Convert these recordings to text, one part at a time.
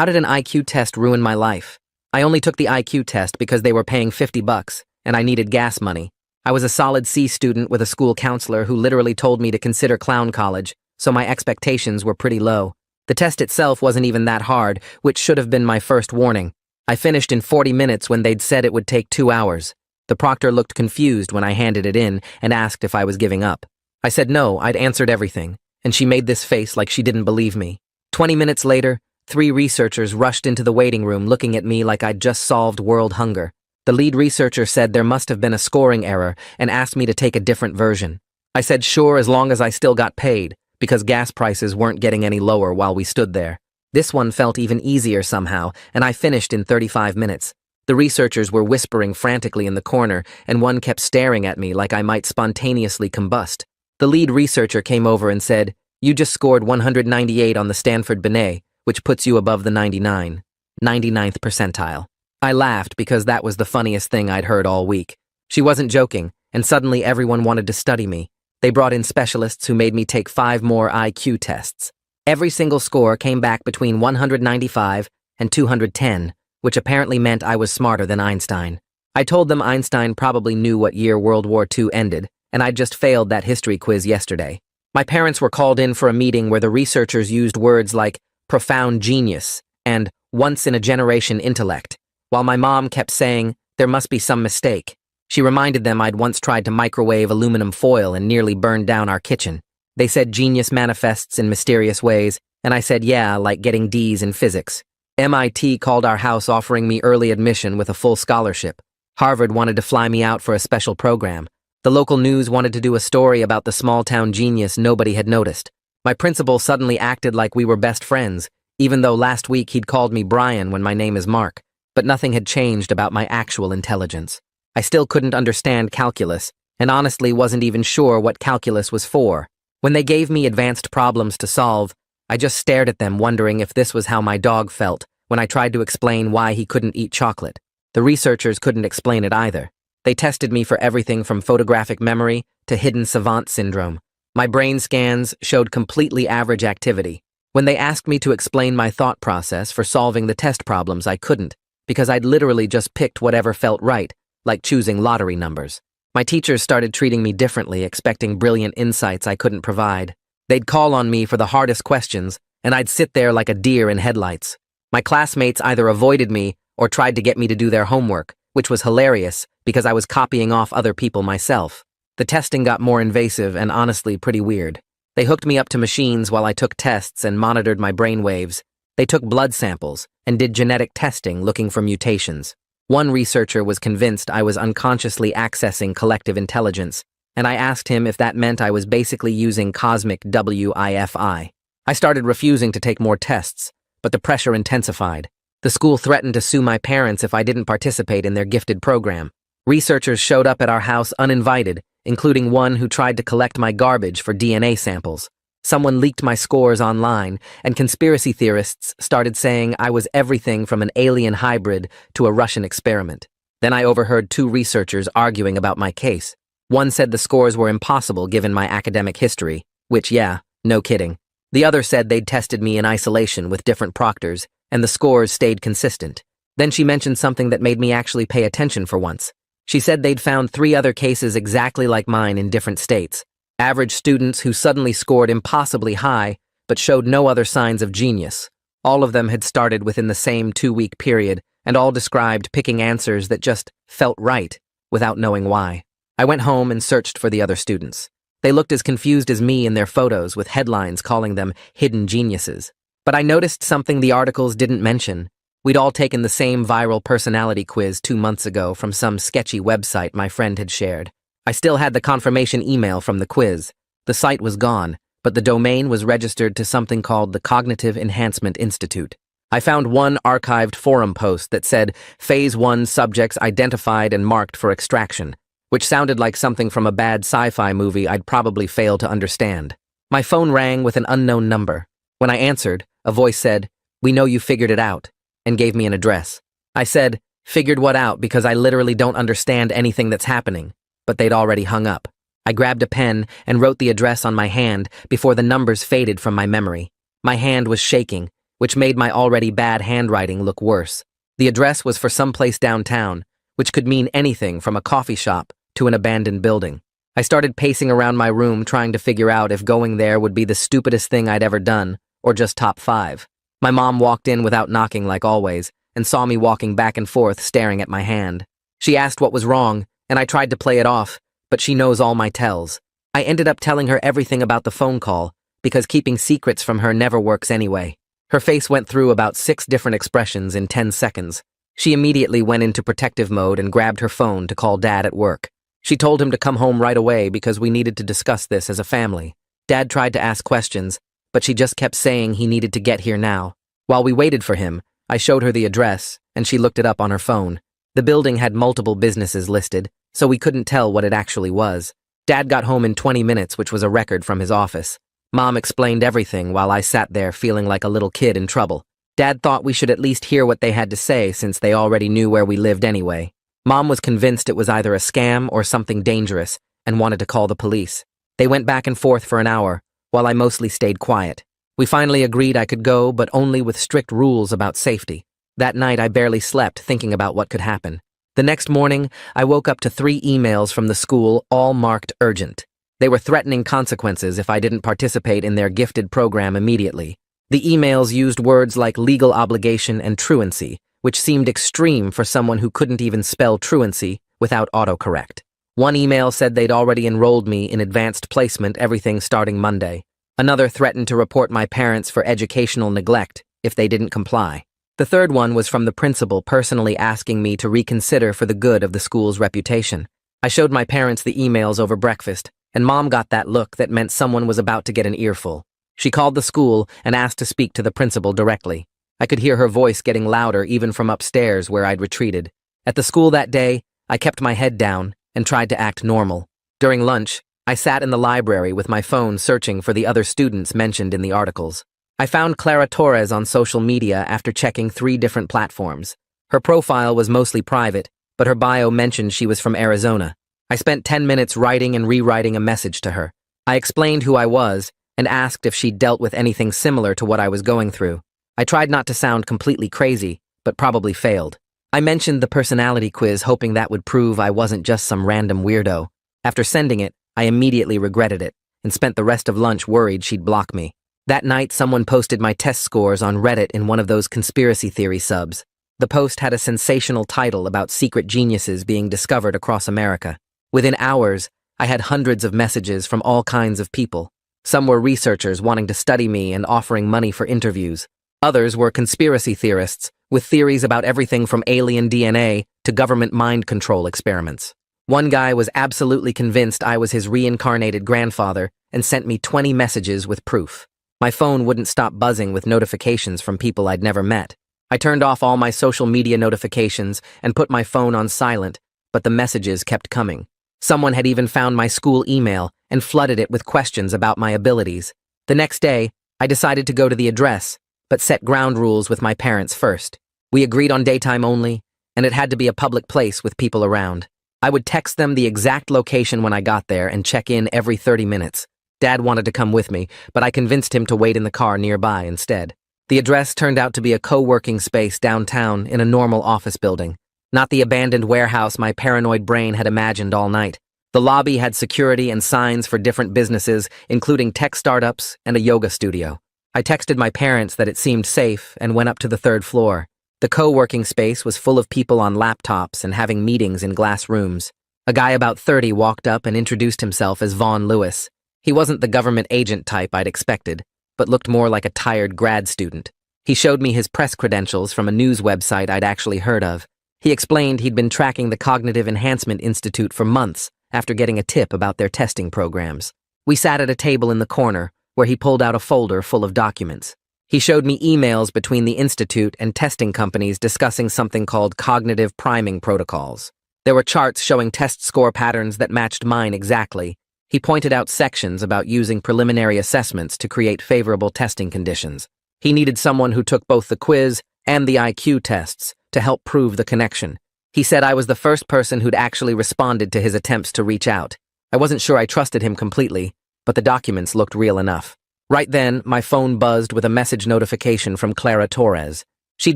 How did an IQ test ruin my life? I only took the IQ test because they were paying $50, and I needed gas money. I was a solid C student with a school counselor who literally told me to consider clown college, so my expectations were pretty low. The test itself wasn't even that hard, which should have been my first warning. I finished in 40 minutes when they'd said it would take 2 hours. The proctor looked confused when I handed it in and asked if I was giving up. I said no, I'd answered everything, and she made this face like she didn't believe me. 20 minutes later, 3 researchers rushed into the waiting room looking at me like I'd just solved world hunger. The lead researcher said there must have been a scoring error and asked me to take a different version. I said sure as long as I still got paid, because gas prices weren't getting any lower while we stood there. This one felt even easier somehow, and I finished in 35 minutes. The researchers were whispering frantically in the corner, and one kept staring at me like I might spontaneously combust. The lead researcher came over and said, "You just scored 198 on the Stanford Binet, which puts you above the 99th percentile." I laughed because that was the funniest thing I'd heard all week. She wasn't joking, and suddenly everyone wanted to study me. They brought in specialists who made me take 5 more IQ tests. Every single score came back between 195 and 210, which apparently meant I was smarter than Einstein. I told them Einstein probably knew what year World War II ended, and I'd just failed that history quiz yesterday. My parents were called in for a meeting where the researchers used words like profound genius and once-in-a-generation intellect, while my mom kept saying there must be some mistake. She reminded them I'd once tried to microwave aluminum foil and nearly burned down our kitchen. They said genius manifests in mysterious ways, and I said yeah, like getting D's in physics. MIT called our house offering me early admission with a full scholarship. Harvard wanted to fly me out for a special program. The local news wanted to do a story about the small-town genius nobody had noticed. My principal suddenly acted like we were best friends, even though last week he'd called me Brian when my name is Mark. But nothing had changed about my actual intelligence. I still couldn't understand calculus, and honestly wasn't even sure what calculus was for. When they gave me advanced problems to solve, I just stared at them wondering if this was how my dog felt when I tried to explain why he couldn't eat chocolate. The researchers couldn't explain it either. They tested me for everything from photographic memory to hidden savant syndrome. My brain scans showed completely average activity. When they asked me to explain my thought process for solving the test problems, I couldn't, because I'd literally just picked whatever felt right, like choosing lottery numbers. My teachers started treating me differently, expecting brilliant insights I couldn't provide. They'd call on me for the hardest questions, and I'd sit there like a deer in headlights. My classmates either avoided me or tried to get me to do their homework, which was hilarious because I was copying off other people myself. The testing got more invasive and honestly pretty weird. They hooked me up to machines while I took tests and monitored my brain waves. They took blood samples and did genetic testing looking for mutations. One researcher was convinced I was unconsciously accessing collective intelligence, and I asked him if that meant I was basically using cosmic Wi-Fi. I started refusing to take more tests, but the pressure intensified. The school threatened to sue my parents if I didn't participate in their gifted program. Researchers showed up at our house uninvited, including one who tried to collect my garbage for DNA samples. Someone leaked my scores online, and conspiracy theorists started saying I was everything from an alien hybrid to a Russian experiment. Then I overheard 2 researchers arguing about my case. One said the scores were impossible given my academic history, which, yeah, no kidding. The other said they'd tested me in isolation with different proctors, and the scores stayed consistent. Then she mentioned something that made me actually pay attention for once. She said they'd found 3 other cases exactly like mine in different states. Average students who suddenly scored impossibly high, but showed no other signs of genius. All of them had started within the same 2-week period, and all described picking answers that just felt right, without knowing why. I went home and searched for the other students. They looked as confused as me in their photos, with headlines calling them hidden geniuses. But I noticed something the articles didn't mention. We'd all taken the same viral personality quiz 2 months ago from some sketchy website my friend had shared. I still had the confirmation email from the quiz. The site was gone, but the domain was registered to something called the Cognitive Enhancement Institute. I found one archived forum post that said Phase 1 subjects identified and marked for extraction, which sounded like something from a bad sci-fi movie I'd probably fail to understand. My phone rang with an unknown number. When I answered, a voice said, "We know you figured it out," and gave me an address. I said, "Figured what out, because I literally don't understand anything that's happening." But they'd already hung up. I grabbed a pen and wrote the address on my hand before the numbers faded from my memory. My hand was shaking, which made my already bad handwriting look worse. The address was for some place downtown, which could mean anything from a coffee shop to an abandoned building. I started pacing around my room trying to figure out if going there would be the stupidest thing I'd ever done, or just top 5. My mom walked in without knocking like always, and saw me walking back and forth staring at my hand. She asked what was wrong, and I tried to play it off, but she knows all my tells. I ended up telling her everything about the phone call, because keeping secrets from her never works anyway. Her face went through about 6 different expressions in 10 seconds. She immediately went into protective mode and grabbed her phone to call Dad at work. She told him to come home right away because we needed to discuss this as a family. Dad tried to ask questions, but she just kept saying he needed to get here now. While we waited for him, I showed her the address, and she looked it up on her phone. The building had multiple businesses listed, so we couldn't tell what it actually was. Dad got home in 20 minutes, which was a record from his office. Mom explained everything while I sat there feeling like a little kid in trouble. Dad thought we should at least hear what they had to say since they already knew where we lived anyway. Mom was convinced it was either a scam or something dangerous and wanted to call the police. They went back and forth for an hour, while I mostly stayed quiet. We finally agreed I could go, but only with strict rules about safety. That night I barely slept thinking about what could happen. The next morning, I woke up to 3 emails from the school, all marked urgent. They were threatening consequences if I didn't participate in their gifted program immediately. The emails used words like legal obligation and truancy, which seemed extreme for someone who couldn't even spell truancy without autocorrect. One email said they'd already enrolled me in advanced placement, everything starting Monday. Another threatened to report my parents for educational neglect if they didn't comply. The third one was from the principal personally asking me to reconsider for the good of the school's reputation. I showed my parents the emails over breakfast, and Mom got that look that meant someone was about to get an earful. She called the school and asked to speak to the principal directly. I could hear her voice getting louder even from upstairs where I'd retreated. At the school that day, I kept my head down and tried to act normal. During lunch, I sat in the library with my phone searching for the other students mentioned in the articles. I found Clara Torres on social media after checking 3 different platforms. Her profile was mostly private, but her bio mentioned she was from Arizona. I spent 10 minutes writing and rewriting a message to her. I explained who I was and asked if she'd dealt with anything similar to what I was going through. I tried not to sound completely crazy, but probably failed. I mentioned the personality quiz hoping that would prove I wasn't just some random weirdo. After sending it, I immediately regretted it and spent the rest of lunch worried she'd block me. That night, someone posted my test scores on Reddit in one of those conspiracy theory subs. The post had a sensational title about secret geniuses being discovered across America. Within hours, I had hundreds of messages from all kinds of people. Some were researchers wanting to study me and offering money for interviews. Others were conspiracy theorists with theories about everything from alien DNA to government mind control experiments. One guy was absolutely convinced I was his reincarnated grandfather and sent me 20 messages with proof. My phone wouldn't stop buzzing with notifications from people I'd never met. I turned off all my social media notifications and put my phone on silent, but the messages kept coming. Someone had even found my school email and flooded it with questions about my abilities. The next day, I decided to go to the address, but set ground rules with my parents first. We agreed on daytime only, and it had to be a public place with people around. I would text them the exact location when I got there and check in every 30 minutes. Dad wanted to come with me, but I convinced him to wait in the car nearby instead. The address turned out to be a co-working space downtown in a normal office building. Not the abandoned warehouse my paranoid brain had imagined all night. The lobby had security and signs for different businesses, including tech startups and a yoga studio. I texted my parents that it seemed safe and went up to the 3rd floor. The co-working space was full of people on laptops and having meetings in glass rooms. A guy about 30 walked up and introduced himself as Vaughn Lewis. He wasn't the government agent type I'd expected, but looked more like a tired grad student. He showed me his press credentials from a news website I'd actually heard of. He explained he'd been tracking the Cognitive Enhancement Institute for months after getting a tip about their testing programs. We sat at a table in the corner, where he pulled out a folder full of documents. He showed me emails between the institute and testing companies discussing something called cognitive priming protocols. There were charts showing test score patterns that matched mine exactly. He pointed out sections about using preliminary assessments to create favorable testing conditions. He needed someone who took both the quiz and the IQ tests to help prove the connection. He said I was the first person who'd actually responded to his attempts to reach out. I wasn't sure I trusted him completely, but the documents looked real enough. Right then, my phone buzzed with a message notification from Clara Torres. She'd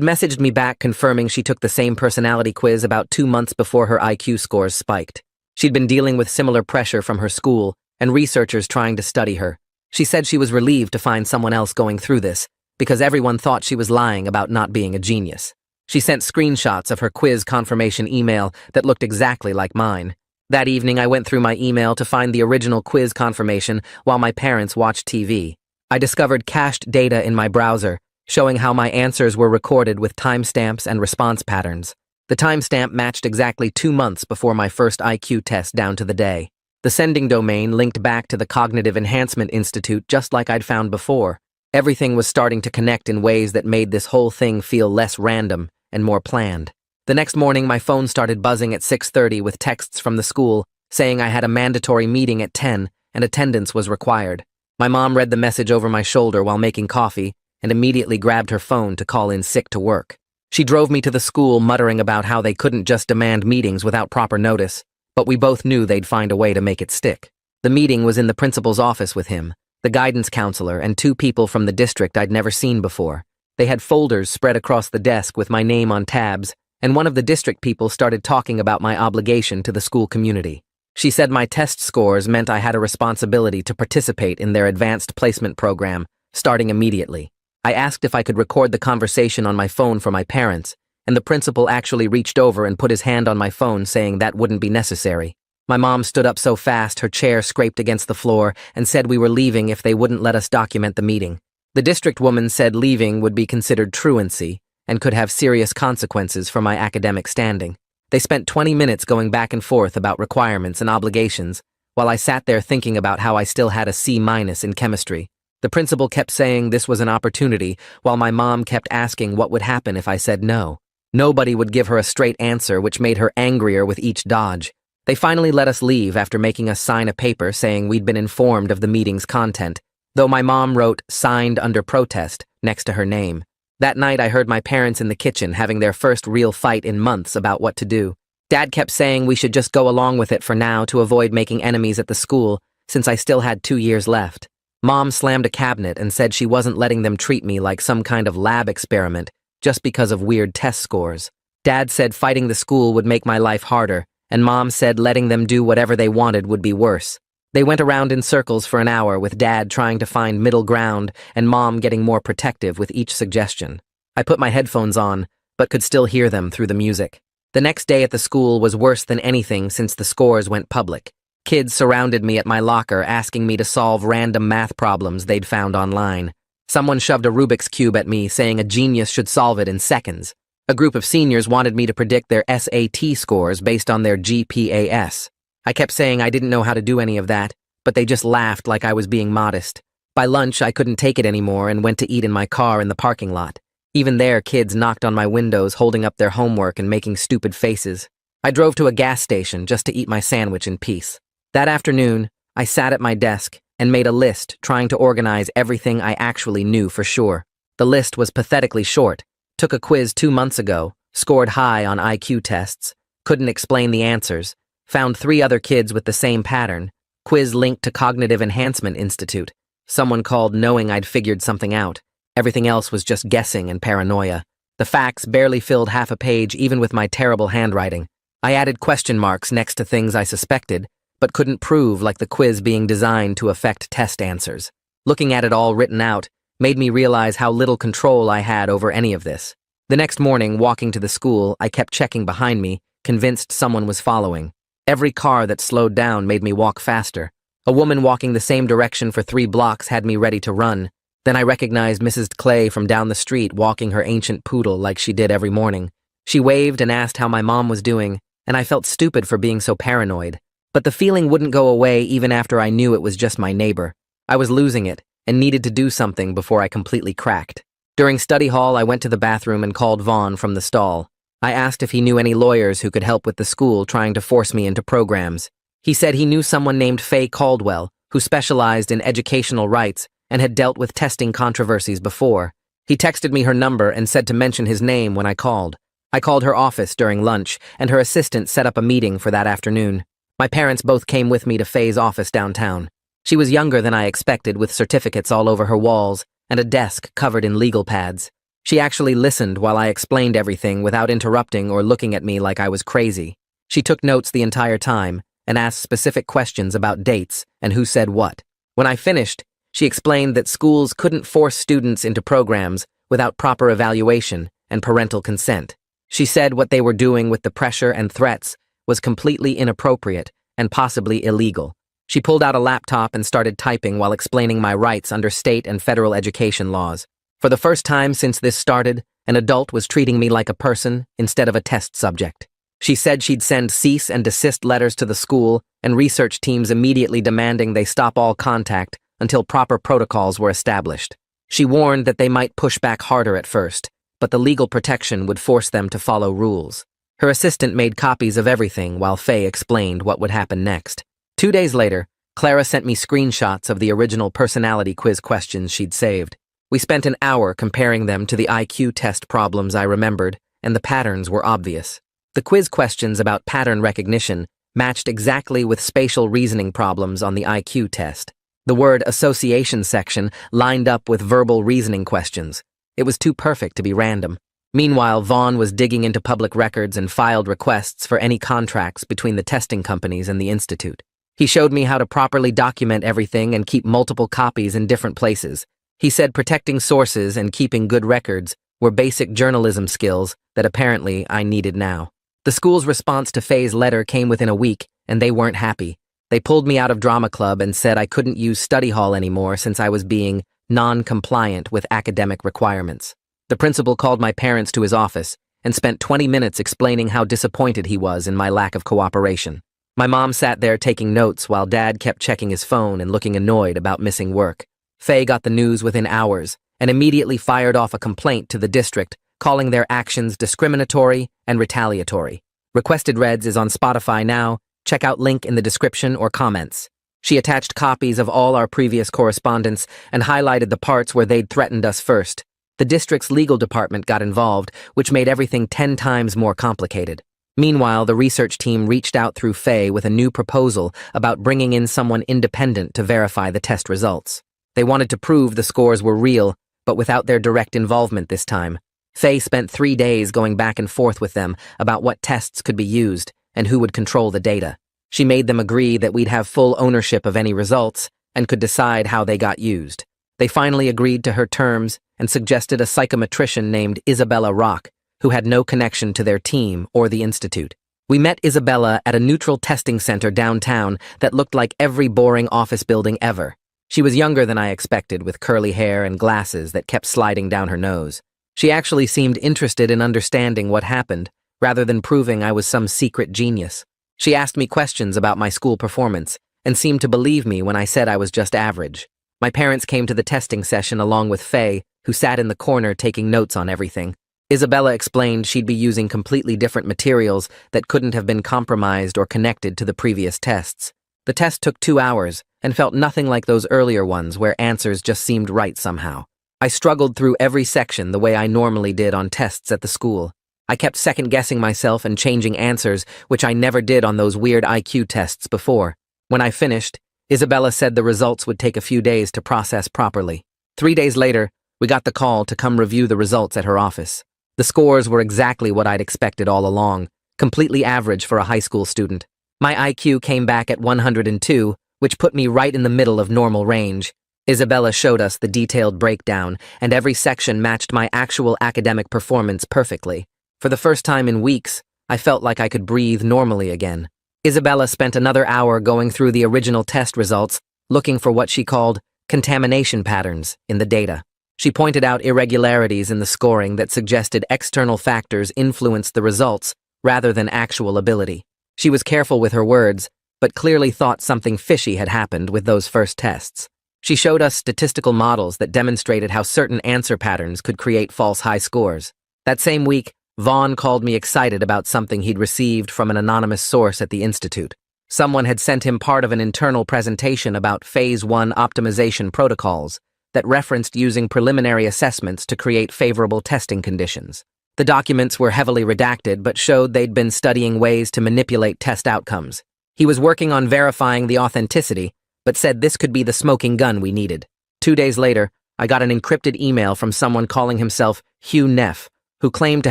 messaged me back confirming she took the same personality quiz about 2 months before her IQ scores spiked. She'd been dealing with similar pressure from her school and researchers trying to study her. She said she was relieved to find someone else going through this, because everyone thought she was lying about not being a genius. She sent screenshots of her quiz confirmation email that looked exactly like mine. That evening, I went through my email to find the original quiz confirmation while my parents watched TV. I discovered cached data in my browser, showing how my answers were recorded with timestamps and response patterns. The timestamp matched exactly 2 months before my first IQ test down to the day. The sending domain linked back to the Cognitive Enhancement Institute just like I'd found before. Everything was starting to connect in ways that made this whole thing feel less random and more planned. The next morning, my phone started buzzing at 6:30 with texts from the school saying I had a mandatory meeting at 10 and attendance was required. My mom read the message over my shoulder while making coffee and immediately grabbed her phone to call in sick to work. She drove me to the school muttering about how they couldn't just demand meetings without proper notice, but we both knew they'd find a way to make it stick. The meeting was in the principal's office with him, the guidance counselor, and 2 people from the district I'd never seen before. They had folders spread across the desk with my name on tabs, and one of the district people started talking about my obligation to the school community. She said my test scores meant I had a responsibility to participate in their advanced placement program, starting immediately. I asked if I could record the conversation on my phone for my parents, and the principal actually reached over and put his hand on my phone saying that wouldn't be necessary. My mom stood up so fast her chair scraped against the floor and said we were leaving if they wouldn't let us document the meeting. The district woman said leaving would be considered truancy and could have serious consequences for my academic standing. They spent 20 minutes going back and forth about requirements and obligations, while I sat there thinking about how I still had a C- in chemistry. The principal kept saying this was an opportunity, while my mom kept asking what would happen if I said no. Nobody would give her a straight answer, which made her angrier with each dodge. They finally let us leave after making us sign a paper saying we'd been informed of the meeting's content, though my mom wrote "signed under protest" next to her name. That night I heard my parents in the kitchen having their first real fight in months about what to do. Dad kept saying we should just go along with it for now to avoid making enemies at the school, since I still had 2 years left. Mom slammed a cabinet and said she wasn't letting them treat me like some kind of lab experiment just because of weird test scores. Dad said fighting the school would make my life harder, and Mom said letting them do whatever they wanted would be worse. They went around in circles for an hour with Dad trying to find middle ground and Mom getting more protective with each suggestion. I put my headphones on, but could still hear them through the music. The next day at the school was worse than anything since the scores went public. Kids surrounded me at my locker asking me to solve random math problems they'd found online. Someone shoved a Rubik's Cube at me saying a genius should solve it in seconds. A group of seniors wanted me to predict their SAT scores based on their GPAS. I kept saying I didn't know how to do any of that, but they just laughed like I was being modest. By lunch, I couldn't take it anymore and went to eat in my car in the parking lot. Even there, kids knocked on my windows holding up their homework and making stupid faces. I drove to a gas station just to eat my sandwich in peace. That afternoon, I sat at my desk and made a list trying to organize everything I actually knew for sure. The list was pathetically short. Took a quiz 2 months ago, scored high on IQ tests, couldn't explain the answers, found 3 other kids with the same pattern, quiz linked to Cognitive Enhancement Institute. Someone called knowing I'd figured something out. Everything else was just guessing and paranoia. The facts barely filled half a page even with my terrible handwriting. I added question marks next to things I suspected, but couldn't prove, like the quiz being designed to affect test answers. Looking at it all written out made me realize how little control I had over any of this. The next morning, walking to the school, I kept checking behind me, convinced someone was following. Every car that slowed down made me walk faster. A woman walking the same direction for 3 blocks had me ready to run. Then I recognized Mrs. Clay from down the street walking her ancient poodle like she did every morning. She waved and asked how my mom was doing, and I felt stupid for being so paranoid. But the feeling wouldn't go away even after I knew it was just my neighbor. I was losing it and needed to do something before I completely cracked. During study hall, I went to the bathroom and called Vaughn from the stall. I asked if he knew any lawyers who could help with the school trying to force me into programs. He said he knew someone named Faye Caldwell, who specialized in educational rights and had dealt with testing controversies before. He texted me her number and said to mention his name when I called. I called her office during lunch, and her assistant set up a meeting for that afternoon. My parents both came with me to Faye's office downtown. She was younger than I expected, with certificates all over her walls and a desk covered in legal pads. She actually listened while I explained everything without interrupting or looking at me like I was crazy. She took notes the entire time and asked specific questions about dates and who said what. When I finished, she explained that schools couldn't force students into programs without proper evaluation and parental consent. She said what they were doing with the pressure and threats was completely inappropriate and possibly illegal. She pulled out a laptop and started typing while explaining my rights under state and federal education laws. For the first time since this started, an adult was treating me like a person instead of a test subject. She said she'd send cease and desist letters to the school and research teams immediately demanding they stop all contact until proper protocols were established. She warned that they might push back harder at first, but the legal protection would force them to follow rules. Her assistant made copies of everything while Faye explained what would happen next. 2 days later, Clara sent me screenshots of the original personality quiz questions she'd saved. We spent an hour comparing them to the IQ test problems I remembered, and the patterns were obvious. The quiz questions about pattern recognition matched exactly with spatial reasoning problems on the IQ test. The word association section lined up with verbal reasoning questions. It was too perfect to be random. Meanwhile, Vaughn was digging into public records and filed requests for any contracts between the testing companies and the institute. He showed me how to properly document everything and keep multiple copies in different places. He said protecting sources and keeping good records were basic journalism skills that apparently I needed now. The school's response to Faye's letter came within a week, and they weren't happy. They pulled me out of drama club and said I couldn't use study hall anymore since I was being non-compliant with academic requirements. The principal called my parents to his office and spent 20 minutes explaining how disappointed he was in my lack of cooperation. My mom sat there taking notes while Dad kept checking his phone and looking annoyed about missing work. Faye got the news within hours and immediately fired off a complaint to the district, calling their actions discriminatory and retaliatory. Requested Reds is on Spotify now. Check out link in the description or comments. She attached copies of all our previous correspondence and highlighted the parts where they'd threatened us first. The district's legal department got involved, which made everything 10 times more complicated. Meanwhile, the research team reached out through Faye with a new proposal about bringing in someone independent to verify the test results. They wanted to prove the scores were real, but without their direct involvement this time. Faye spent 3 days going back and forth with them about what tests could be used and who would control the data. She made them agree that we'd have full ownership of any results and could decide how they got used. They finally agreed to her terms and suggested a psychometrician named Isabella Rock, who had no connection to their team or the institute. We met Isabella at a neutral testing center downtown that looked like every boring office building ever. She was younger than I expected, with curly hair and glasses that kept sliding down her nose. She actually seemed interested in understanding what happened, rather than proving I was some secret genius. She asked me questions about my school performance and seemed to believe me when I said I was just average. My parents came to the testing session along with Faye, who sat in the corner taking notes on everything. Isabella explained she'd be using completely different materials that couldn't have been compromised or connected to the previous tests. The test took 2 hours and felt nothing like those earlier ones where answers just seemed right somehow. I struggled through every section the way I normally did on tests at the school. I kept second-guessing myself and changing answers, which I never did on those weird IQ tests before. When I finished, Isabella said the results would take a few days to process properly. 3 days later, we got the call to come review the results at her office. The scores were exactly what I'd expected all along, completely average for a high school student. My IQ came back at 102, which put me right in the middle of normal range. Isabella showed us the detailed breakdown, and every section matched my actual academic performance perfectly. For the first time in weeks, I felt like I could breathe normally again. Isabella spent another hour going through the original test results, looking for what she called contamination patterns in the data. She pointed out irregularities in the scoring that suggested external factors influenced the results rather than actual ability. She was careful with her words, but clearly thought something fishy had happened with those first tests. She showed us statistical models that demonstrated how certain answer patterns could create false high scores. That same week, Vaughn called me excited about something he'd received from an anonymous source at the institute. Someone had sent him part of an internal presentation about Phase 1 optimization protocols that referenced using preliminary assessments to create favorable testing conditions. The documents were heavily redacted but showed they'd been studying ways to manipulate test outcomes. He was working on verifying the authenticity, but said this could be the smoking gun we needed. 2 days later, I got an encrypted email from someone calling himself Hugh Neff, who claimed to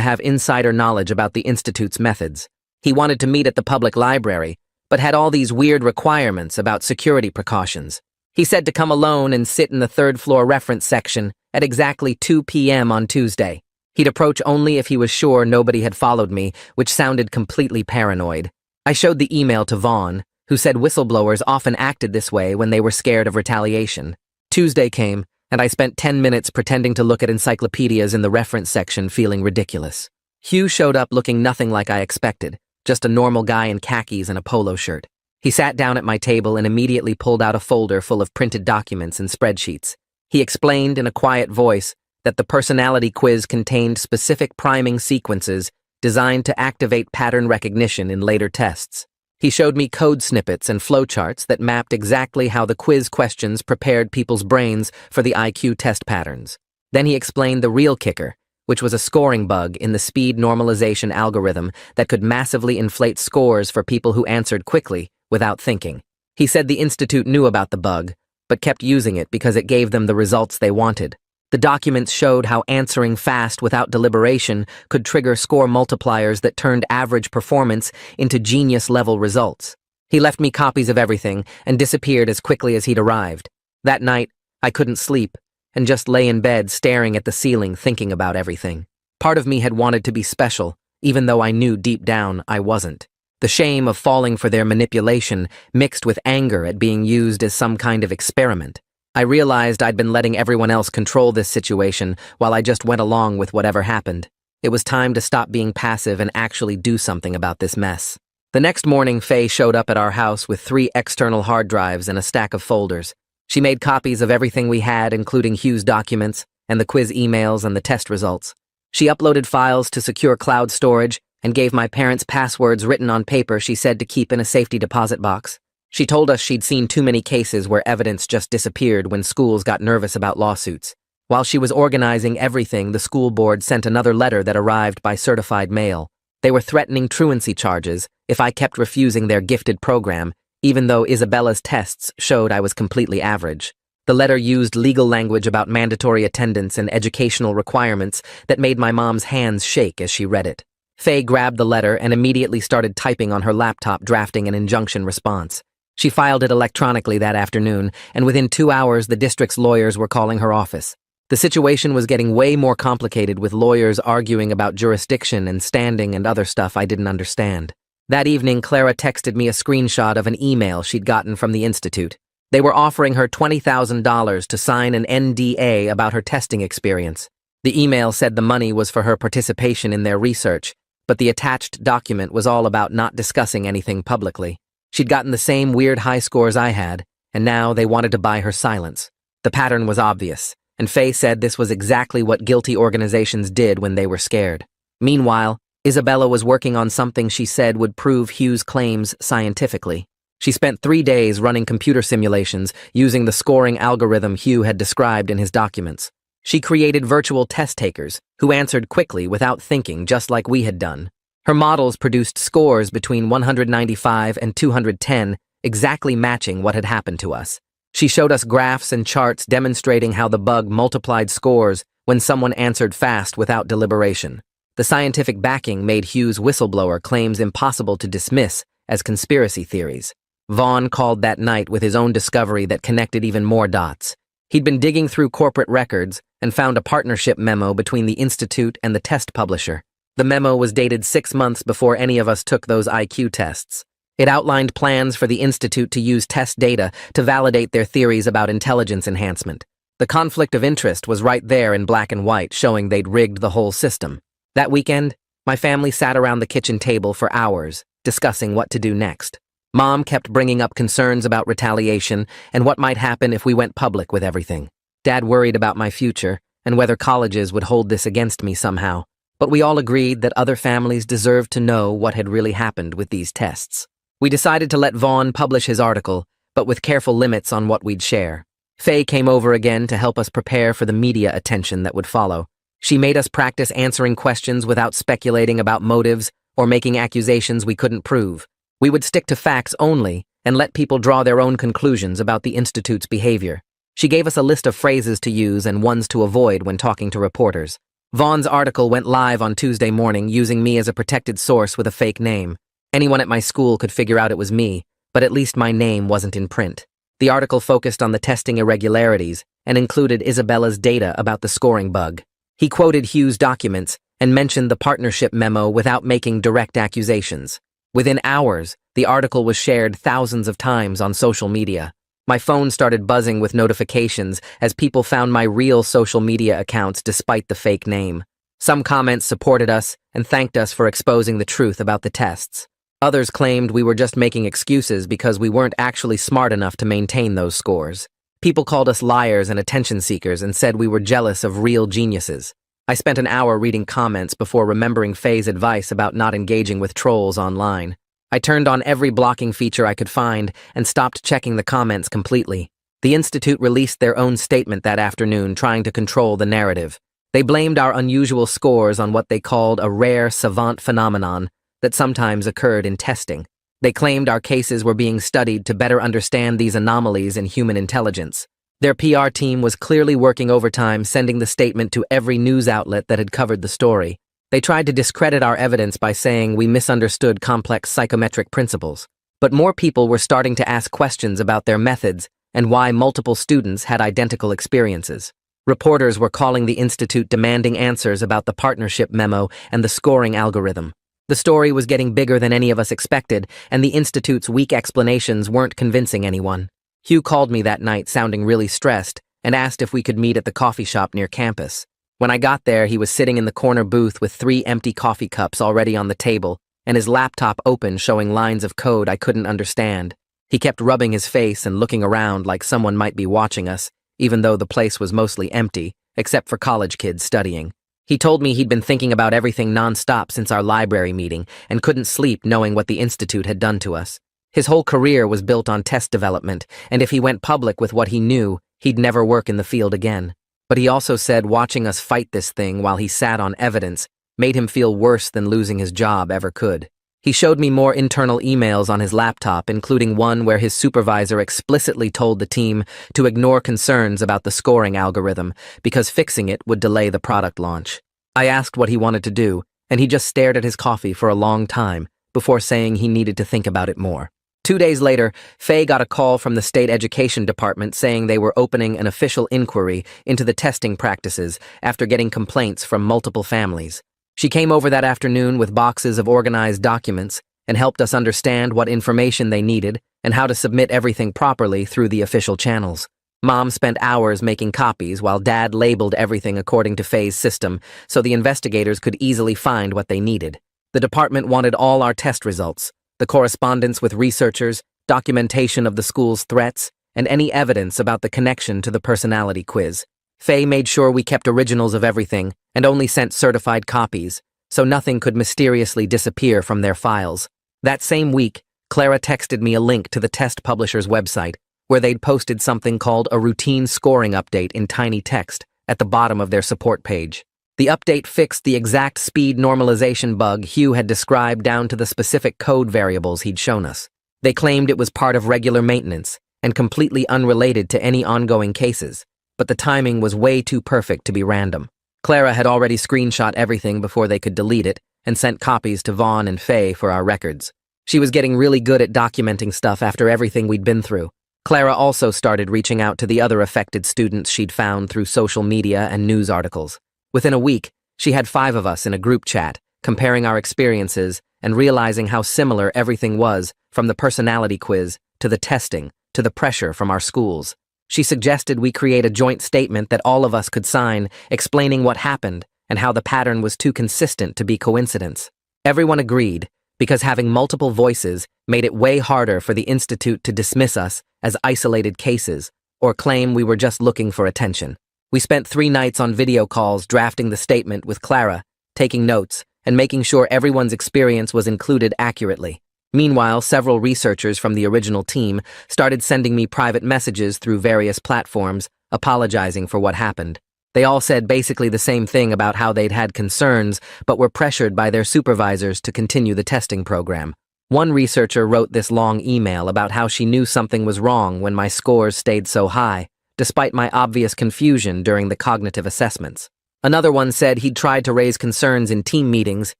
have insider knowledge about the Institute's methods. He wanted to meet at the public library, but had all these weird requirements about security precautions. He said to come alone and sit in the third-floor reference section at exactly 2 p.m. on Tuesday. He'd approach only if he was sure nobody had followed me, which sounded completely paranoid. I showed the email to Vaughn, who said whistleblowers often acted this way when they were scared of retaliation. Tuesday came, and I spent 10 minutes pretending to look at encyclopedias in the reference section, feeling ridiculous. Hugh showed up looking nothing like I expected, just a normal guy in khakis and a polo shirt. He sat down at my table and immediately pulled out a folder full of printed documents and spreadsheets. He explained in a quiet voice that the personality quiz contained specific priming sequences designed to activate pattern recognition in later tests. He showed me code snippets and flowcharts that mapped exactly how the quiz questions prepared people's brains for the IQ test patterns. Then he explained the real kicker, which was a scoring bug in the speed normalization algorithm that could massively inflate scores for people who answered quickly without thinking. He said the Institute knew about the bug, but kept using it because it gave them the results they wanted. The documents showed how answering fast without deliberation could trigger score multipliers that turned average performance into genius-level results. He left me copies of everything and disappeared as quickly as he'd arrived. That night, I couldn't sleep and just lay in bed staring at the ceiling thinking about everything. Part of me had wanted to be special, even though I knew deep down I wasn't. The shame of falling for their manipulation mixed with anger at being used as some kind of experiment. I realized I'd been letting everyone else control this situation while I just went along with whatever happened. It was time to stop being passive and actually do something about this mess. The next morning, Faye showed up at our house with 3 external hard drives and a stack of folders. She made copies of everything we had, including Hugh's documents and the quiz emails and the test results. She uploaded files to secure cloud storage and gave my parents passwords written on paper she said to keep in a safety deposit box. She told us she'd seen too many cases where evidence just disappeared when schools got nervous about lawsuits. While she was organizing everything, the school board sent another letter that arrived by certified mail. They were threatening truancy charges if I kept refusing their gifted program, even though Isabella's tests showed I was completely average. The letter used legal language about mandatory attendance and educational requirements that made my mom's hands shake as she read it. Faye grabbed the letter and immediately started typing on her laptop, drafting an injunction response. She filed it electronically that afternoon, and within 2 hours the district's lawyers were calling her office. The situation was getting way more complicated, with lawyers arguing about jurisdiction and standing and other stuff I didn't understand. That evening, Clara texted me a screenshot of an email she'd gotten from the Institute. They were offering her $20,000 to sign an NDA about her testing experience. The email said the money was for her participation in their research, but the attached document was all about not discussing anything publicly. She'd gotten the same weird high scores I had, and now they wanted to buy her silence. The pattern was obvious, and Faye said this was exactly what guilty organizations did when they were scared. Meanwhile, Isabella was working on something she said would prove Hugh's claims scientifically. She spent 3 days running computer simulations using the scoring algorithm Hugh had described in his documents. She created virtual test takers who answered quickly without thinking, just like we had done. Her models produced scores between 195 and 210, exactly matching what had happened to us. She showed us graphs and charts demonstrating how the bug multiplied scores when someone answered fast without deliberation. The scientific backing made Hugh's whistleblower claims impossible to dismiss as conspiracy theories. Vaughn called that night with his own discovery that connected even more dots. He'd been digging through corporate records and found a partnership memo between the Institute and the test publisher. The memo was dated 6 months before any of us took those IQ tests. It outlined plans for the Institute to use test data to validate their theories about intelligence enhancement. The conflict of interest was right there in black and white, showing they'd rigged the whole system. That weekend, my family sat around the kitchen table for hours, discussing what to do next. Mom kept bringing up concerns about retaliation and what might happen if we went public with everything. Dad worried about my future and whether colleges would hold this against me somehow. But we all agreed that other families deserved to know what had really happened with these tests. We decided to let Vaughn publish his article, but with careful limits on what we'd share. Faye came over again to help us prepare for the media attention that would follow. She made us practice answering questions without speculating about motives or making accusations we couldn't prove. We would stick to facts only and let people draw their own conclusions about the Institute's behavior. She gave us a list of phrases to use and ones to avoid when talking to reporters. Vaughn's article went live on Tuesday morning using me as a protected source with a fake name. Anyone at my school could figure out it was me, but at least my name wasn't in print. The article focused on the testing irregularities and included Isabella's data about the scoring bug. He quoted Hugh's documents and mentioned the partnership memo without making direct accusations. Within hours, the article was shared thousands of times on social media. My phone started buzzing with notifications as people found my real social media accounts despite the fake name. Some comments supported us and thanked us for exposing the truth about the tests. Others claimed we were just making excuses because we weren't actually smart enough to maintain those scores. People called us liars and attention seekers and said we were jealous of real geniuses. I spent an hour reading comments before remembering Faye's advice about not engaging with trolls online. I turned on every blocking feature I could find and stopped checking the comments completely. The Institute released their own statement that afternoon trying to control the narrative. They blamed our unusual scores on what they called a rare savant phenomenon that sometimes occurred in testing. They claimed our cases were being studied to better understand these anomalies in human intelligence. Their PR team was clearly working overtime, sending the statement to every news outlet that had covered the story. They tried to discredit our evidence by saying we misunderstood complex psychometric principles. But more people were starting to ask questions about their methods and why multiple students had identical experiences. Reporters were calling the Institute demanding answers about the partnership memo and the scoring algorithm. The story was getting bigger than any of us expected, and the Institute's weak explanations weren't convincing anyone. Hugh called me that night sounding really stressed and asked if we could meet at the coffee shop near campus. When I got there, he was sitting in the corner booth with 3 empty coffee cups already on the table and his laptop open showing lines of code I couldn't understand. He kept rubbing his face and looking around like someone might be watching us, even though the place was mostly empty, except for college kids studying. He told me he'd been thinking about everything nonstop since our library meeting and couldn't sleep knowing what the Institute had done to us. His whole career was built on test development, and if he went public with what he knew, he'd never work in the field again. But he also said watching us fight this thing while he sat on evidence made him feel worse than losing his job ever could. He showed me more internal emails on his laptop, including one where his supervisor explicitly told the team to ignore concerns about the scoring algorithm because fixing it would delay the product launch. I asked what he wanted to do, and he just stared at his coffee for a long time before saying he needed to think about it more. 2 days later, Faye got a call from the state education department saying they were opening an official inquiry into the testing practices after getting complaints from multiple families. She came over that afternoon with boxes of organized documents and helped us understand what information they needed and how to submit everything properly through the official channels. Mom spent hours making copies while Dad labeled everything according to Faye's system so the investigators could easily find what they needed. The department wanted all our test results, the correspondence with researchers, documentation of the school's threats, and any evidence about the connection to the personality quiz. Faye made sure we kept originals of everything and only sent certified copies, so nothing could mysteriously disappear from their files. That same week, Clara texted me a link to the test publisher's website, where they'd posted something called a routine scoring update in tiny text at the bottom of their support page. The update fixed the exact speed normalization bug Hugh had described down to the specific code variables he'd shown us. They claimed it was part of regular maintenance and completely unrelated to any ongoing cases, but the timing was way too perfect to be random. Clara had already screenshot everything before they could delete it and sent copies to Vaughn and Faye for our records. She was getting really good at documenting stuff after everything we'd been through. Clara also started reaching out to the other affected students she'd found through social media and news articles. Within a week, she had 5 of us in a group chat, comparing our experiences and realizing how similar everything was, from the personality quiz, to the testing, to the pressure from our schools. She suggested we create a joint statement that all of us could sign, explaining what happened and how the pattern was too consistent to be coincidence. Everyone agreed, because having multiple voices made it way harder for the Institute to dismiss us as isolated cases or claim we were just looking for attention. We spent 3 nights on video calls drafting the statement with Clara, taking notes, and making sure everyone's experience was included accurately. Meanwhile, several researchers from the original team started sending me private messages through various platforms, apologizing for what happened. They all said basically the same thing about how they'd had concerns, but were pressured by their supervisors to continue the testing program. One researcher wrote this long email about how she knew something was wrong when my scores stayed so high, despite my obvious confusion during the cognitive assessments. Another one said he'd tried to raise concerns in team meetings,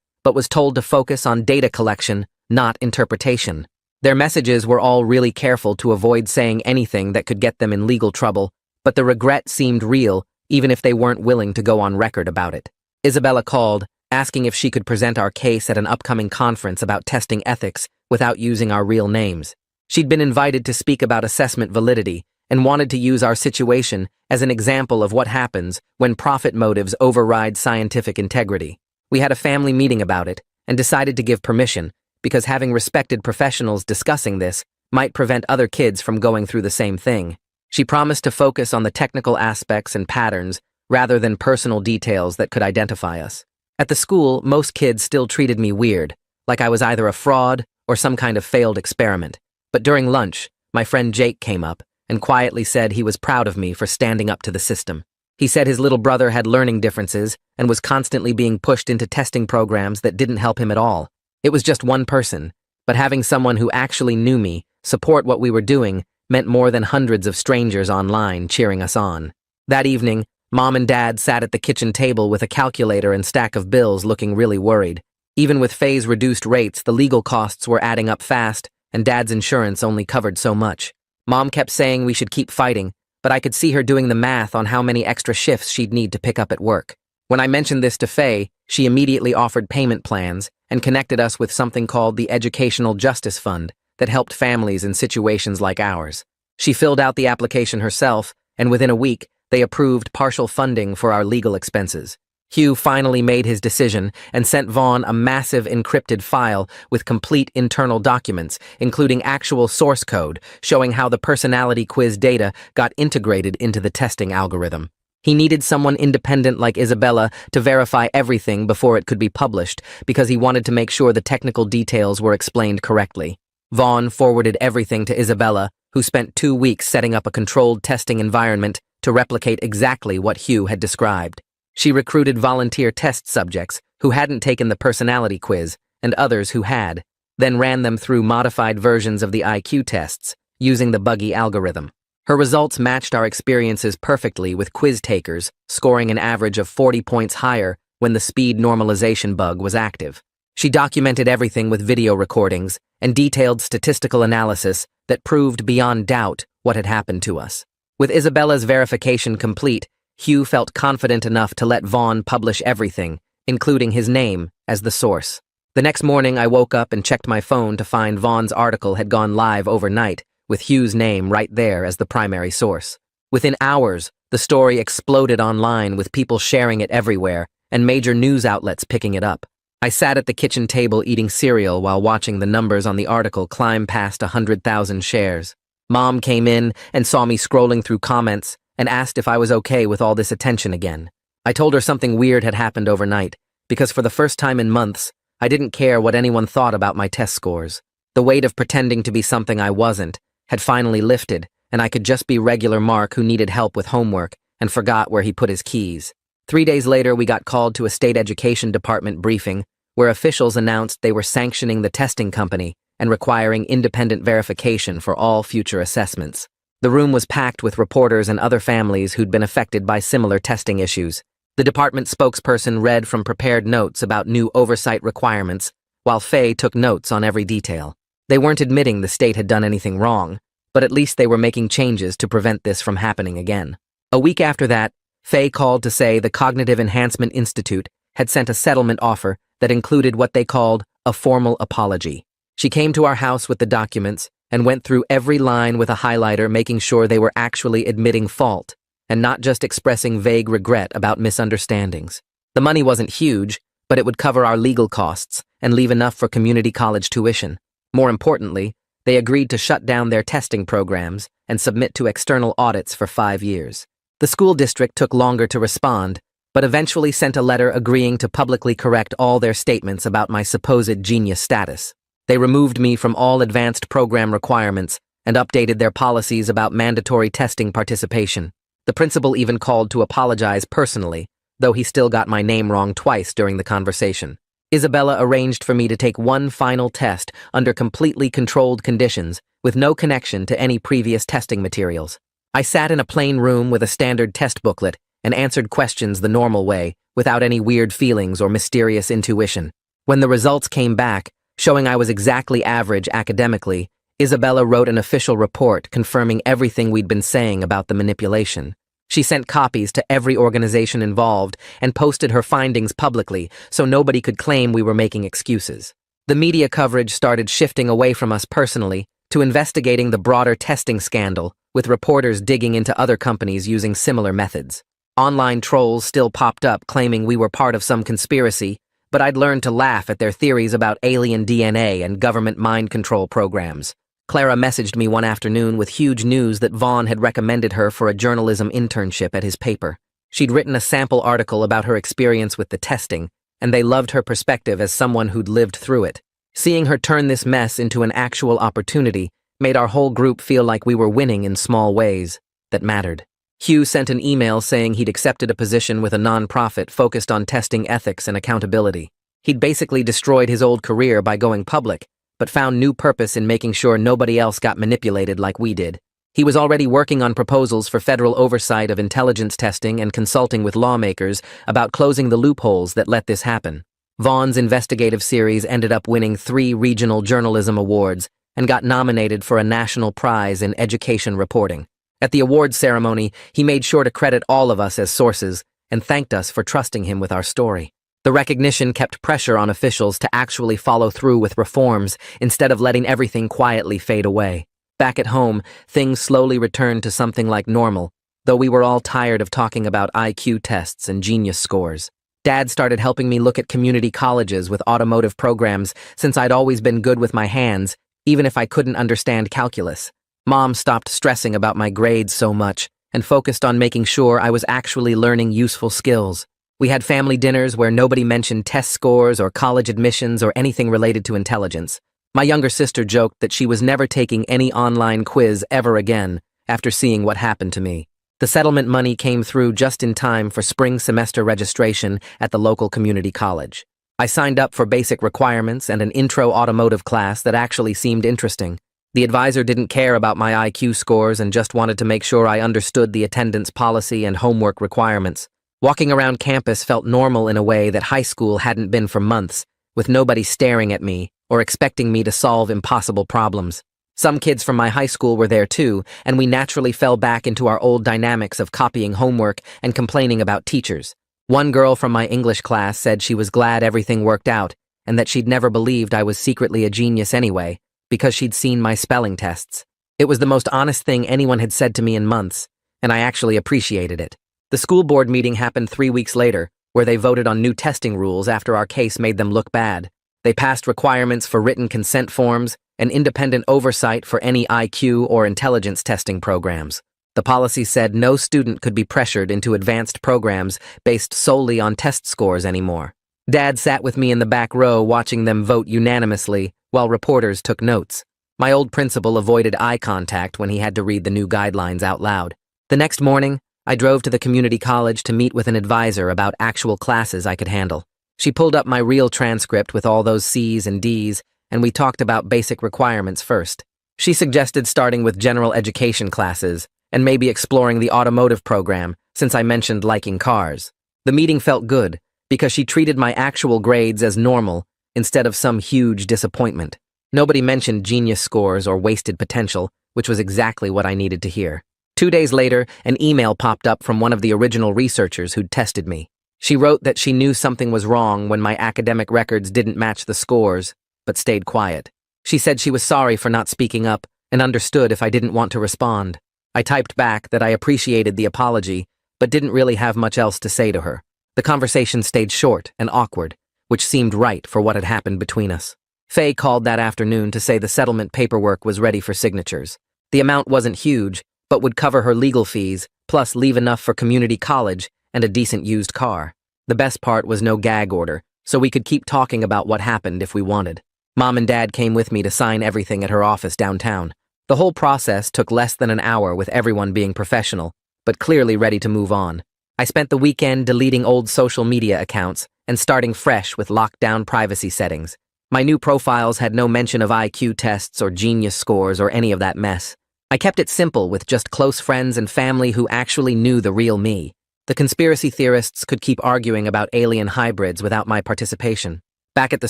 but was told to focus on data collection, not interpretation. Their messages were all really careful to avoid saying anything that could get them in legal trouble, but the regret seemed real, even if they weren't willing to go on record about it. Isabella called, asking if she could present our case at an upcoming conference about testing ethics without using our real names. She'd been invited to speak about assessment validity and wanted to use our situation as an example of what happens when profit motives override scientific integrity. We had a family meeting about it and decided to give permission because having respected professionals discussing this might prevent other kids from going through the same thing. She promised to focus on the technical aspects and patterns rather than personal details that could identify us. At the school, most kids still treated me weird, like I was either a fraud or some kind of failed experiment. But during lunch, my friend Jake came up and quietly said he was proud of me for standing up to the system. He said his little brother had learning differences and was constantly being pushed into testing programs that didn't help him at all. It was just one person, but having someone who actually knew me support what we were doing meant more than hundreds of strangers online cheering us on. That evening, Mom and Dad sat at the kitchen table with a calculator and stack of bills looking really worried. Even with Faye's reduced rates, the legal costs were adding up fast, and Dad's insurance only covered so much. Mom kept saying we should keep fighting, but I could see her doing the math on how many extra shifts she'd need to pick up at work. When I mentioned this to Faye, she immediately offered payment plans and connected us with something called the Educational Justice Fund that helped families in situations like ours. She filled out the application herself, and within a week, they approved partial funding for our legal expenses. Hugh finally made his decision and sent Vaughn a massive encrypted file with complete internal documents, including actual source code showing how the personality quiz data got integrated into the testing algorithm. He needed someone independent like Isabella to verify everything before it could be published because he wanted to make sure the technical details were explained correctly. Vaughn forwarded everything to Isabella, who spent 2 weeks setting up a controlled testing environment to replicate exactly what Hugh had described. She recruited volunteer test subjects who hadn't taken the personality quiz and others who had, then ran them through modified versions of the IQ tests using the buggy algorithm. Her results matched our experiences perfectly, with quiz takers scoring an average of 40 points higher when the speed normalization bug was active. She documented everything with video recordings and detailed statistical analysis that proved beyond doubt what had happened to us. With Isabella's verification complete, Hugh felt confident enough to let Vaughn publish everything, including his name, as the source. The next morning, I woke up and checked my phone to find Vaughn's article had gone live overnight, with Hugh's name right there as the primary source. Within hours, the story exploded online with people sharing it everywhere and major news outlets picking it up. I sat at the kitchen table eating cereal while watching the numbers on the article climb past 100,000 shares. Mom came in and saw me scrolling through comments and asked if I was okay with all this attention again. I told her something weird had happened overnight, because for the first time in months, I didn't care what anyone thought about my test scores. The weight of pretending to be something I wasn't had finally lifted, and I could just be regular Mark who needed help with homework and forgot where he put his keys. 3 days later, we got called to a state education department briefing where officials announced they were sanctioning the testing company and requiring independent verification for all future assessments. The room was packed with reporters and other families who'd been affected by similar testing issues. The department spokesperson read from prepared notes about new oversight requirements, while Faye took notes on every detail. They weren't admitting the state had done anything wrong, but at least they were making changes to prevent this from happening again. A week after that, Faye called to say the Cognitive Enhancement Institute had sent a settlement offer that included what they called a formal apology. She came to our house with the documents and went through every line with a highlighter, making sure they were actually admitting fault and not just expressing vague regret about misunderstandings. The money wasn't huge, but it would cover our legal costs and leave enough for community college tuition. More importantly, they agreed to shut down their testing programs and submit to external audits for 5 years. The school district took longer to respond, but eventually sent a letter agreeing to publicly correct all their statements about my supposed genius status. They removed me from all advanced program requirements and updated their policies about mandatory testing participation. The principal even called to apologize personally, though he still got my name wrong twice during the conversation. Isabella arranged for me to take one final test under completely controlled conditions, with no connection to any previous testing materials. I sat in a plain room with a standard test booklet and answered questions the normal way, without any weird feelings or mysterious intuition. When the results came back, showing I was exactly average academically, Isabella wrote an official report confirming everything we'd been saying about the manipulation. She sent copies to every organization involved and posted her findings publicly so nobody could claim we were making excuses. The media coverage started shifting away from us personally to investigating the broader testing scandal, with reporters digging into other companies using similar methods. Online trolls still popped up claiming we were part of some conspiracy, but I'd learned to laugh at their theories about alien DNA and government mind control programs. Clara messaged me one afternoon with huge news that Vaughn had recommended her for a journalism internship at his paper. She'd written a sample article about her experience with the testing, and they loved her perspective as someone who'd lived through it. Seeing her turn this mess into an actual opportunity made our whole group feel like we were winning in small ways that mattered. Hugh sent an email saying he'd accepted a position with a non-profit focused on testing ethics and accountability. He'd basically destroyed his old career by going public, but found new purpose in making sure nobody else got manipulated like we did. He was already working on proposals for federal oversight of intelligence testing and consulting with lawmakers about closing the loopholes that let this happen. Vaughn's investigative series ended up winning 3 regional journalism awards and got nominated for a national prize in education reporting. At the awards ceremony, he made sure to credit all of us as sources and thanked us for trusting him with our story. The recognition kept pressure on officials to actually follow through with reforms instead of letting everything quietly fade away. Back at home, things slowly returned to something like normal, though we were all tired of talking about IQ tests and genius scores. Dad started helping me look at community colleges with automotive programs since I'd always been good with my hands, even if I couldn't understand calculus. Mom stopped stressing about my grades so much and focused on making sure I was actually learning useful skills. We had family dinners where nobody mentioned test scores or college admissions or anything related to intelligence. My younger sister joked that she was never taking any online quiz ever again after seeing what happened to me. The settlement money came through just in time for spring semester registration at the local community college. I signed up for basic requirements and an intro automotive class that actually seemed interesting. The advisor didn't care about my IQ scores and just wanted to make sure I understood the attendance policy and homework requirements. Walking around campus felt normal in a way that high school hadn't been for months, with nobody staring at me or expecting me to solve impossible problems. Some kids from my high school were there too, and we naturally fell back into our old dynamics of copying homework and complaining about teachers. One girl from my English class said she was glad everything worked out and that she'd never believed I was secretly a genius anyway, because she'd seen my spelling tests. It was the most honest thing anyone had said to me in months, and I actually appreciated it. The school board meeting happened 3 weeks later, where they voted on new testing rules after our case made them look bad. They passed requirements for written consent forms and independent oversight for any IQ or intelligence testing programs. The policy said no student could be pressured into advanced programs based solely on test scores anymore. Dad sat with me in the back row watching them vote unanimously while reporters took notes. My old principal avoided eye contact when he had to read the new guidelines out loud. The next morning, I drove to the community college to meet with an advisor about actual classes I could handle. She pulled up my real transcript with all those C's and D's, and we talked about basic requirements first. She suggested starting with general education classes and maybe exploring the automotive program since I mentioned liking cars. The meeting felt good because she treated my actual grades as normal instead of some huge disappointment. Nobody mentioned genius scores or wasted potential, which was exactly what I needed to hear. 2 days later, an email popped up from one of the original researchers who'd tested me. She wrote that she knew something was wrong when my academic records didn't match the scores, but stayed quiet. She said she was sorry for not speaking up and understood if I didn't want to respond. I typed back that I appreciated the apology, but didn't really have much else to say to her. The conversation stayed short and awkward, which seemed right for what had happened between us. Faye called that afternoon to say the settlement paperwork was ready for signatures. The amount wasn't huge, but would cover her legal fees, plus leave enough for community college and a decent used car. The best part was no gag order, so we could keep talking about what happened if we wanted. Mom and Dad came with me to sign everything at her office downtown. The whole process took less than an hour with everyone being professional, but clearly ready to move on. I spent the weekend deleting old social media accounts and starting fresh with locked-down privacy settings. My new profiles had no mention of IQ tests or genius scores or any of that mess. I kept it simple with just close friends and family who actually knew the real me. The conspiracy theorists could keep arguing about alien hybrids without my participation. Back at the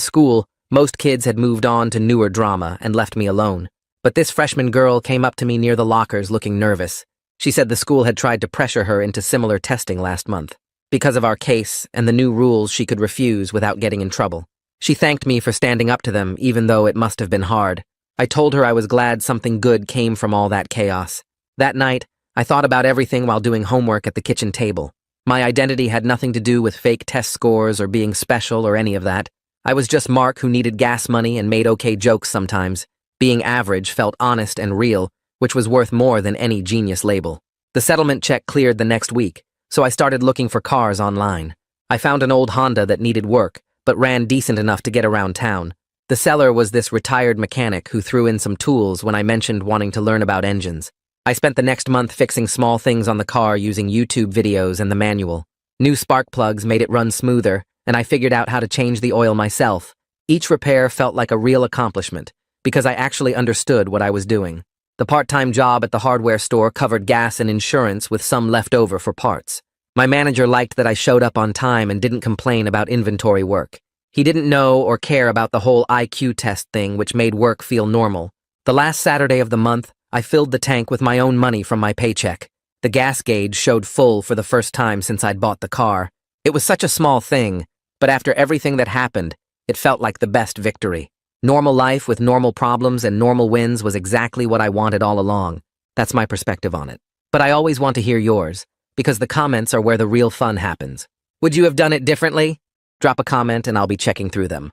school, most kids had moved on to newer drama and left me alone. But this freshman girl came up to me near the lockers looking nervous. She said the school had tried to pressure her into similar testing last month. Because of our case and the new rules, she could refuse without getting in trouble. She thanked me for standing up to them, even though it must have been hard. I told her I was glad something good came from all that chaos. That night, I thought about everything while doing homework at the kitchen table. My identity had nothing to do with fake test scores or being special or any of that. I was just Mark who needed gas money and made okay jokes sometimes. Being average felt honest and real, which was worth more than any genius label. The settlement check cleared the next week, so I started looking for cars online. I found an old Honda that needed work, but ran decent enough to get around town. The seller was this retired mechanic who threw in some tools when I mentioned wanting to learn about engines. I spent the next month fixing small things on the car using YouTube videos and the manual. New spark plugs made it run smoother, and I figured out how to change the oil myself. Each repair felt like a real accomplishment, because I actually understood what I was doing. The part-time job at the hardware store covered gas and insurance with some left over for parts. My manager liked that I showed up on time and didn't complain about inventory work. He didn't know or care about the whole IQ test thing, which made work feel normal. The last Saturday of the month, I filled the tank with my own money from my paycheck. The gas gauge showed full for the first time since I'd bought the car. It was such a small thing, but after everything that happened, it felt like the best victory. Normal life with normal problems and normal wins was exactly what I wanted all along. That's my perspective on it. But I always want to hear yours, because the comments are where the real fun happens. Would you have done it differently? Drop a comment and I'll be checking through them.